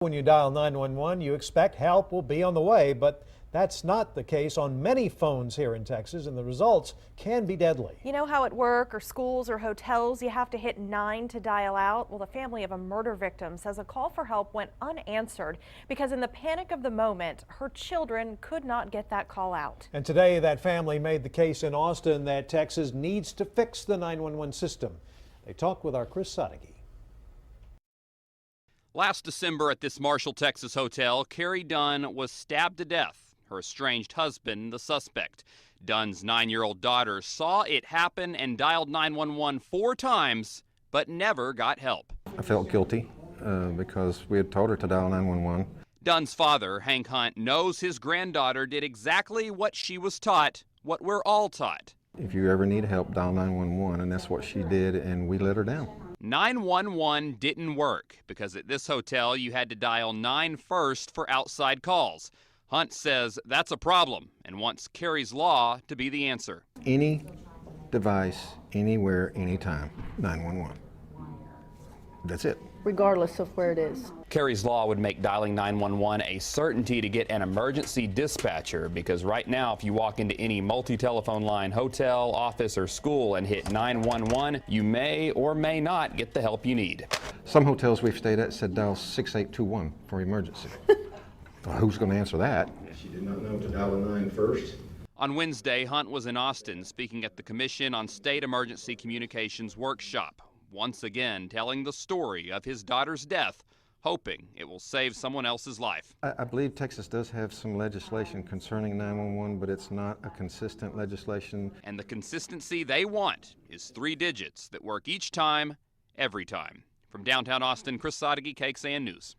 When you dial 911, you expect help will be on the way, but that's not the case on many phones here in Texas, and the results can be deadly. You know how at work or schools or hotels you have to hit 9 to dial out? Well, the family of a murder victim says a call for help went unanswered because in the panic of the moment, her children could not get that call out. And today, that family made the case in Austin that Texas needs to fix the 911 system. They talked with our Chris Sadeghi. Last December at this Marshall, Texas hotel, Kari Dunn was stabbed to death. Her estranged husband, the suspect. Dunn's 9-year-old daughter saw it happen and dialed 911 4 times, but never got help. I felt guilty because we had told her to dial 911. Dunn's father, Hank Hunt, knows his granddaughter did exactly what she was taught, what we're all taught. If you ever need help, dial 911, and that's what she did, and we let her down. 911 didn't work because at this hotel you had to dial 9 first for outside calls. Hunt says that's a problem and wants Kari's Law to be the answer. Any device, anywhere, anytime, 911. That's it. Regardless of where it is. Kari's Law would make dialing 911 a certainty to get an emergency dispatcher because right now if you walk into any multi-telephone line, hotel, office, or school and hit 911, you may or may not get the help you need. Some hotels we've stayed at said dial 6821 for emergency. Well, who's going to answer that? She did not know to dial a 9 first. On Wednesday, Hunt was in Austin speaking at the Commission on State Emergency Communications workshop, once again telling the story of his daughter's death, hoping it will save someone else's life. I believe Texas does have some legislation concerning 911, but it's not a consistent legislation. And the consistency they want is 3 digits that work each time, every time. From downtown Austin, Chris Sadeghi, KXAN News.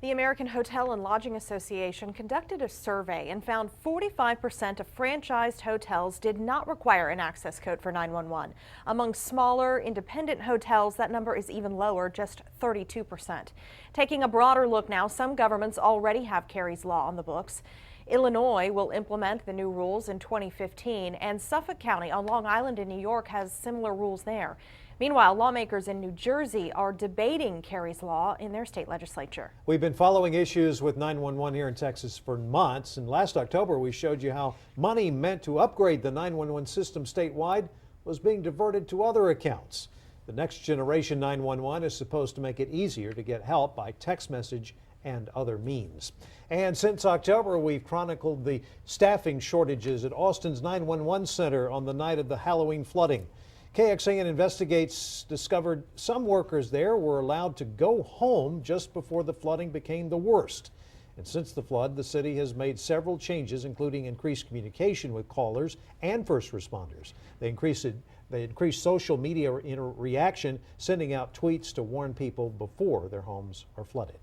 The American Hotel and Lodging Association conducted a survey and found 45% of franchised hotels did not require an access code for 911. Among smaller, independent hotels, that number is even lower, just 32%. Taking a broader look now, some governments already have Kari's Law on the books. Illinois will implement the new rules in 2015, and Suffolk County on Long Island in New York has similar rules there. Meanwhile, lawmakers in New Jersey are debating Kari's Law in their state legislature. We've been following issues with 911 here in Texas for months, and last October we showed you how money meant to upgrade the 911 system statewide was being diverted to other accounts. The next generation 911 is supposed to make it easier to get help by text message and other means. And since October, we've chronicled the staffing shortages at Austin's 911 center on the night of the Halloween flooding. KXAN Investigates discovered some workers there were allowed to go home just before the flooding became the worst. And since the flood, the city has made several changes, including increased communication with callers and first responders. They increased social media reaction, sending out tweets to warn people before their homes are flooded.